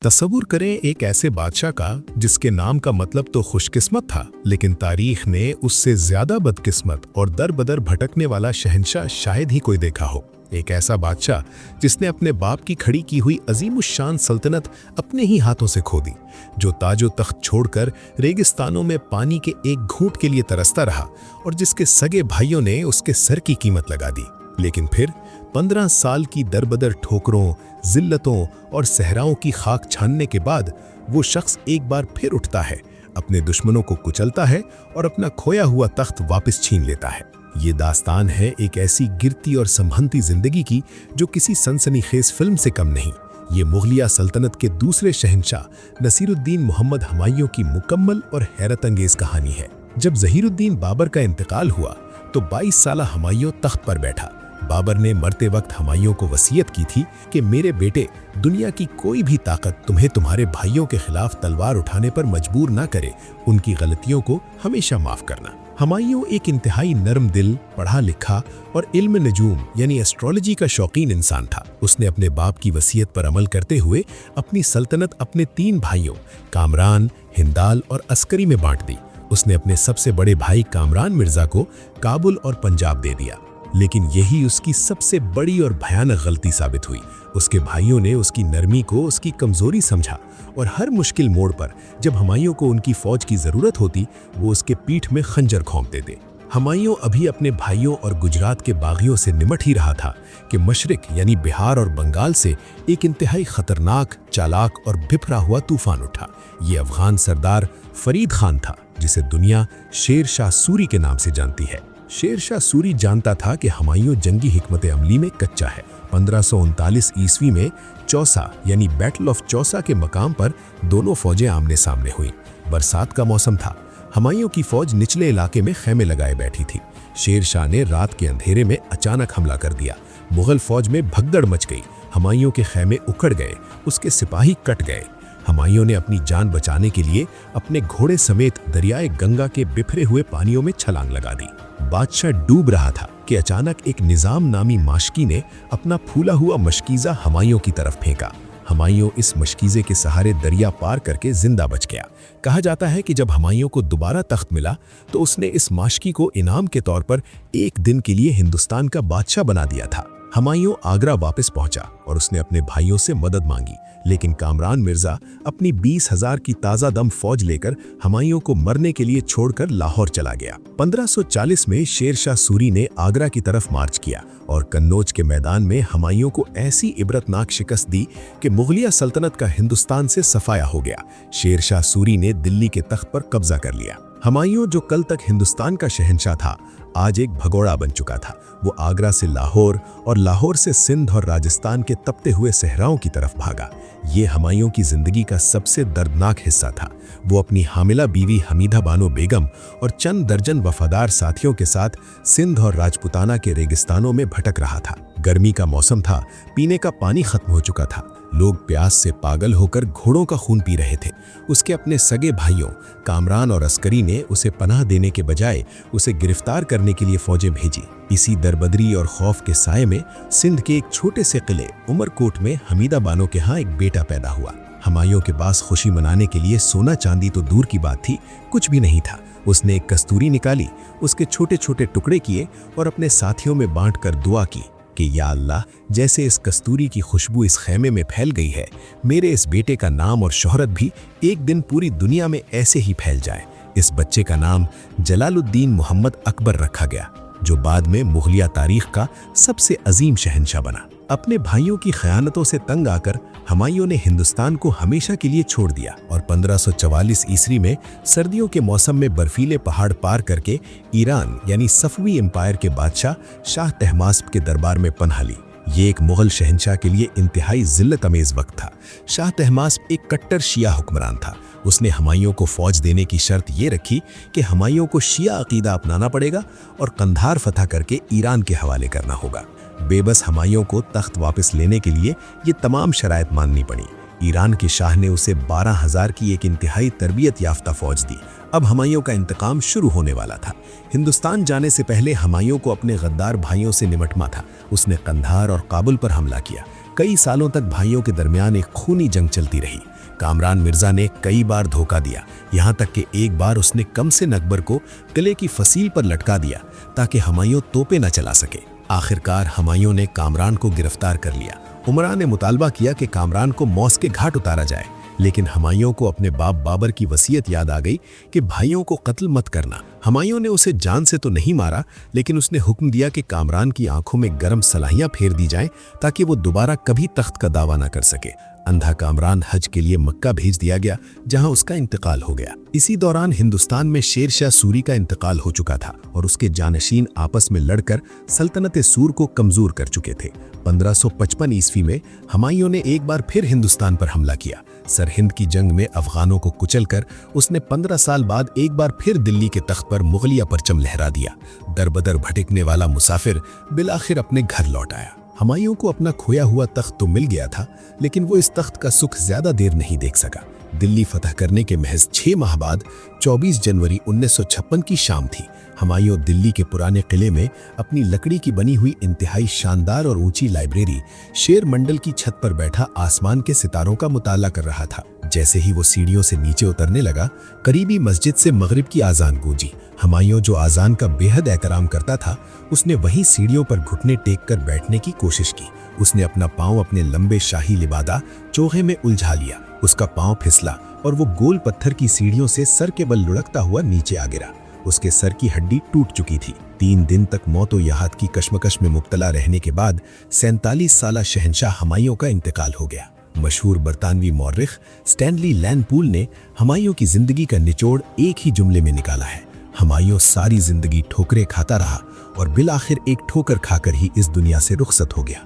तस्वुर करें एक ऐसे बादशाह का जिसके नाम का मतलब तो खुशकिस्मत था, लेकिन तारीख ने उससे ज्यादा बदकिस्मत और दर बदर भटकने वाला शहंशाह शायद ही कोई देखा हो। एक ऐसा बादशाह जिसने अपने बाप की खड़ी की हुई अजीमुशान सल्तनत अपने ही हाथों से खो दी, जो ताजो तख्त छोड़कर रेगिस्तानों में पानी के एक घूंट के लिए तरसता रहा और जिसके सगे भाइयों ने उसके सर की कीमत लगा दी। लेकिन फिर 15 साल की दरबदर ठोकरों, जिल्लतों और सहराओं की खाक छानने के बाद वो शख्स एक बार फिर उठता है, अपने दुश्मनों को कुचलता है और अपना खोया हुआ तख्त वापस छीन लेता है। ये दास्तान है एक ऐसी गिरती और संभलती जिंदगी की जो किसी सनसनीखेज फिल्म से कम नहीं। ये मुगलिया सल्तनत के दूसरे शहंशाह नसीरुद्दीन मोहम्मद हुमायूं की मुकम्मल और हैरत अंगेज कहानी है। जब ज़हीरुद्दीन बाबर का इंतकाल हुआ तो 22 साला हुमायूं तख्त पर बैठा। बाबर ने मरते वक्त हुमायूं को वसीयत की थी कि मेरे बेटे, दुनिया की कोई भी ताकत तुम्हें तुम्हारे भाइयों के खिलाफ तलवार उठाने पर मजबूर ना करे, उनकी गलतियों को हमेशा माफ करना। हुमायूं एक इंतहाई नरम दिल, पढ़ा लिखा और इल्म नजूम यानी एस्ट्रोलॉजी का शौकीन इंसान था। उसने अपने बाप की वसीयत पर अमल करते हुए अपनी सल्तनत अपने 3 भाइयों कामरान, हिंदाल और अस्करी में बांट दी। उसने अपने सबसे बड़े भाई कामरान मिर्जा को काबुल और पंजाब दे दिया, लेकिन यही उसकी सबसे बड़ी और भयानक गलती साबित हुई। उसके भाइयों ने उसकी नरमी को उसकी कमजोरी समझा और हर मुश्किल मोड़ पर जब हुमायूं को उनकी फौज की जरूरत होती, वो उसके पीठ में खंजर घोंप देते। हुमायूं अभी अपने भाइयों और गुजरात के बागियों से निमट ही रहा था कि मशरिक यानी बिहार और बंगाल से एक इंतहाई खतरनाक, चालाक और बिफरा हुआ तूफान उठा। ये अफगान सरदार फरीद खान था, जिसे दुनिया शेर शाह सूरी के नाम से जानती है। शेर शाह सूरी जानता था कि हुमायूं जंगी हिकमत अमली में कच्चा है। 1539 ईस्वी में चौसा यानी बैटल ऑफ चौसा के मकाम पर दोनों फौजें आमने सामने हुई। बरसात का मौसम था। हुमायूं की फौज निचले इलाके में खैमे लगाए बैठी थी। शेर शाह ने रात के अंधेरे में अचानक हमला कर दिया। मुगल फौज में भगदड़ मच गई। हुमायूं के खैमे उखड़ गए, उसके सिपाही कट गए। हुमायूं ने अपनी जान बचाने के लिए अपने घोड़े समेत दरियाए गंगा के बिखरे हुए पानियों में छलांग लगा दी। बादशाह डूब रहा था कि अचानक एक निजाम नामी माशकी ने अपना फूला हुआ मशकीज़ा हुमायूं की तरफ फेंका। हुमायूं इस मशकीज़े के सहारे दरिया पार करके जिंदा बच गया। कहा जाता है कि जब हुमायूं को दोबारा तख्त मिला तो उसने इस माशकी को इनाम के तौर पर एक दिन के लिए हिंदुस्तान का बादशाह बना दिया था। हुमायूं आगरा वापस पहुंचा और उसने अपने भाइयों से मदद मांगी, लेकिन कामरान मिर्जा अपनी 20,000 की ताज़ा दम फौज लेकर हुमायूं को मरने के लिए छोड़कर लाहौर चला गया। 1540 में शेर शाह सूरी ने आगरा की तरफ मार्च किया और कन्नौज के मैदान में हुमायूं को ऐसी इबरतनाक शिकस्त दी कि मुगलिया सल्तनत का हिंदुस्तान से सफाया हो गया। शेर शाह सूरी ने दिल्ली के तख्त पर कब्जा कर लिया। हुमायूं, जो कल तक हिंदुस्तान का शहंशाह था, आज एक भगोड़ा बन चुका था। वो आगरा से लाहौर और लाहौर से सिंध और राजस्थान के तपते हुए सहराओं की तरफ भागा। ये हुमायूं की जिंदगी का सबसे दर्दनाक हिस्सा था। वो अपनी हामिला बीवी हमीदा बानो बेगम और चंद दर्जन वफादार साथियों के साथ सिंध और राजपुताना के रेगिस्तानों में भटक रहा था। गर्मी का मौसम था, पीने का पानी खत्म हो चुका था। लोग प्यास से पागल होकर घोड़ों का खून पी रहे थे। उसके अपने सगे भाइयों कामरान और अस्करी ने उसे पनाह देने के बजाय उसे गिरफ्तार करने के लिए फौजें भेजी। इसी दरबदरी और खौफ के साये में सिंध के एक छोटे से किले उमरकोट में हमीदा बानो के यहाँ एक बेटा पैदा हुआ। हुमायूं के पास खुशी मनाने के लिए सोना चांदी तो दूर की बात थी, कुछ भी नहीं था। उसने एक कस्तूरी निकाली, उसके छोटे छोटे टुकड़े किए और अपने साथियों में बांटकर दुआ की कि या अल्लाह, जैसे इस कस्तूरी की खुशबू इस खैमे में फैल गई है, मेरे इस बेटे का नाम और शोहरत भी एक दिन पूरी दुनिया में ऐसे ही फैल जाए। इस बच्चे का नाम जलालुद्दीन मोहम्मद अकबर रखा गया, जो बाद में मुगलिया तारीख का सबसे अजीम शहंशाह बना। अपने भाइयों की खयानतों से तंग आकर हुमायूं ने हिंदुस्तान को हमेशा के लिए छोड़ दिया और 1544 ईस्वी में सर्दियों के मौसम में बर्फीले पहाड़ पार करके ईरान यानी सफवी एम्पायर के बादशाह शाह तहमास्प के दरबार में पनाह ली। ये एक मुगल शहंशाह के लिए इंतहाई जिल्लत अमेज वक्त था। शाह तहमास्प एक कट्टर शिया हुक्मरान था। उसने हुमायूं को फौज देने की शर्त ये रखी कि हुमायूं को शिया अकीदा अपनाना पड़ेगा और कंधार फतह करके ईरान के हवाले करना होगा। बेबस हुमायूं को तख्त वापस लेने के लिए ये तमाम शराइत माननी पड़ी। ईरान के शाह ने उसे 12,000 की एक इंतहाई तरबियत याफ्ता फौज दी। अब हुमायूं का इंतकाम शुरू होने वाला था। हिंदुस्तान जाने से पहले हुमायूं को अपने गद्दार भाइयों से निमटना था। उसने कंधार और काबुल पर हमला किया। कई सालों तक भाइयों के दरमियान एक खूनी जंग चलती रही। کامران مرزا نے کئی بار دھوکہ دیا، یہاں تک کہ ایک بار اس نے قمص اکبر کو گلے کی فصیل پر لٹکا دیا تاکہ ہمایوں توپیں نہ چلا سکے۔ آخرکار ہمایوں نے کامران کو گرفتار کر لیا۔ عمرا نے مطالبہ کیا کہ کامران کو موت کے گھاٹ اتارا جائے، لیکن ہمایوں کو اپنے باپ بابر کی وصیت یاد آ گئی کہ بھائیوں کو قتل مت کرنا۔ ہمایوں نے اسے جان سے تو نہیں مارا، لیکن اس نے حکم دیا کہ کامران کی آنکھوں میں گرم سلاحیاں پھیر دی جائیں تاکہ وہ دوبارہ کبھی تخت کا دعویٰ نہ کر سکے۔ اندھا کامران حج کے لیے مکہ بھیج دیا گیا، جہاں اس کا انتقال ہو گیا۔ اسی دوران ہندوستان میں شیر شاہ سوری کا انتقال ہو چکا تھا اور اس کے جانشین آپس میں لڑ کر سلطنت سور کو کمزور کر چکے تھے۔ 1555 عیسوی میں ہمایوں نے ایک بار پھر ہندوستان پر حملہ کیا۔ سرہند کی جنگ میں افغانوں کو کچل کر اس نے 15 سال بعد ایک بار پھر دلی کے تخت پر مغلیہ پرچم لہرا دیا۔ در بدر بھٹکنے والا مسافر بالآخر اپنے گھر لوٹ آیا۔ ہمایوں کو اپنا کھویا ہوا تخت تو مل گیا تھا، لیکن وہ اس تخت کا سکھ زیادہ دیر نہیں دیکھ سکا۔ دلی فتح کرنے کے محض 6 ماہ بعد 24 جنوری 1956 کی شام تھی۔ ہمایوں دلی کے پرانے قلعے میں اپنی لکڑی کی بنی ہوئی انتہائی شاندار اور اونچی لائبریری شیر منڈل کی چھت پر بیٹھا آسمان کے ستاروں کا مطالعہ کر رہا تھا۔ جیسے ہی وہ سیڑھیوں سے نیچے اترنے لگا، قریبی مسجد سے مغرب کی اذان گونجی۔ ہمایوں جو اذان کا بے حد احترام کرتا تھا، اس نے وہیں سیڑھیوں پر گھٹنے ٹیک کر بیٹھنے کی کوشش کی۔ اس نے اپنا پاؤں اپنے لمبے شاہی لبادہ چوغے میں الجھا لیا۔ اس کا پاؤں پھسلا اور وہ گول پتھر کی سیڑھیوں سے سر کے بل لڑکتا ہوا نیچے آ گرا۔ اس کے سر کی ہڈی ٹوٹ چکی تھی۔ 3 دن تک موت و یاد کی کشمکش میں مبتلا رہنے کے بعد 47 سالہ شہنشاہ ہمایوں کا انتقال ہو گیا۔ مشہور برطانوی مورخ سٹینلی لین پول نے ہمایوں کی زندگی کا نچوڑ ایک ہی جملے میں نکالا ہے: ہمایوں ساری زندگی ٹھوکریں کھاتا رہا اور بالآخر ایک ٹھوکر کھا کر ہی اس دنیا سے رخصت ہو گیا۔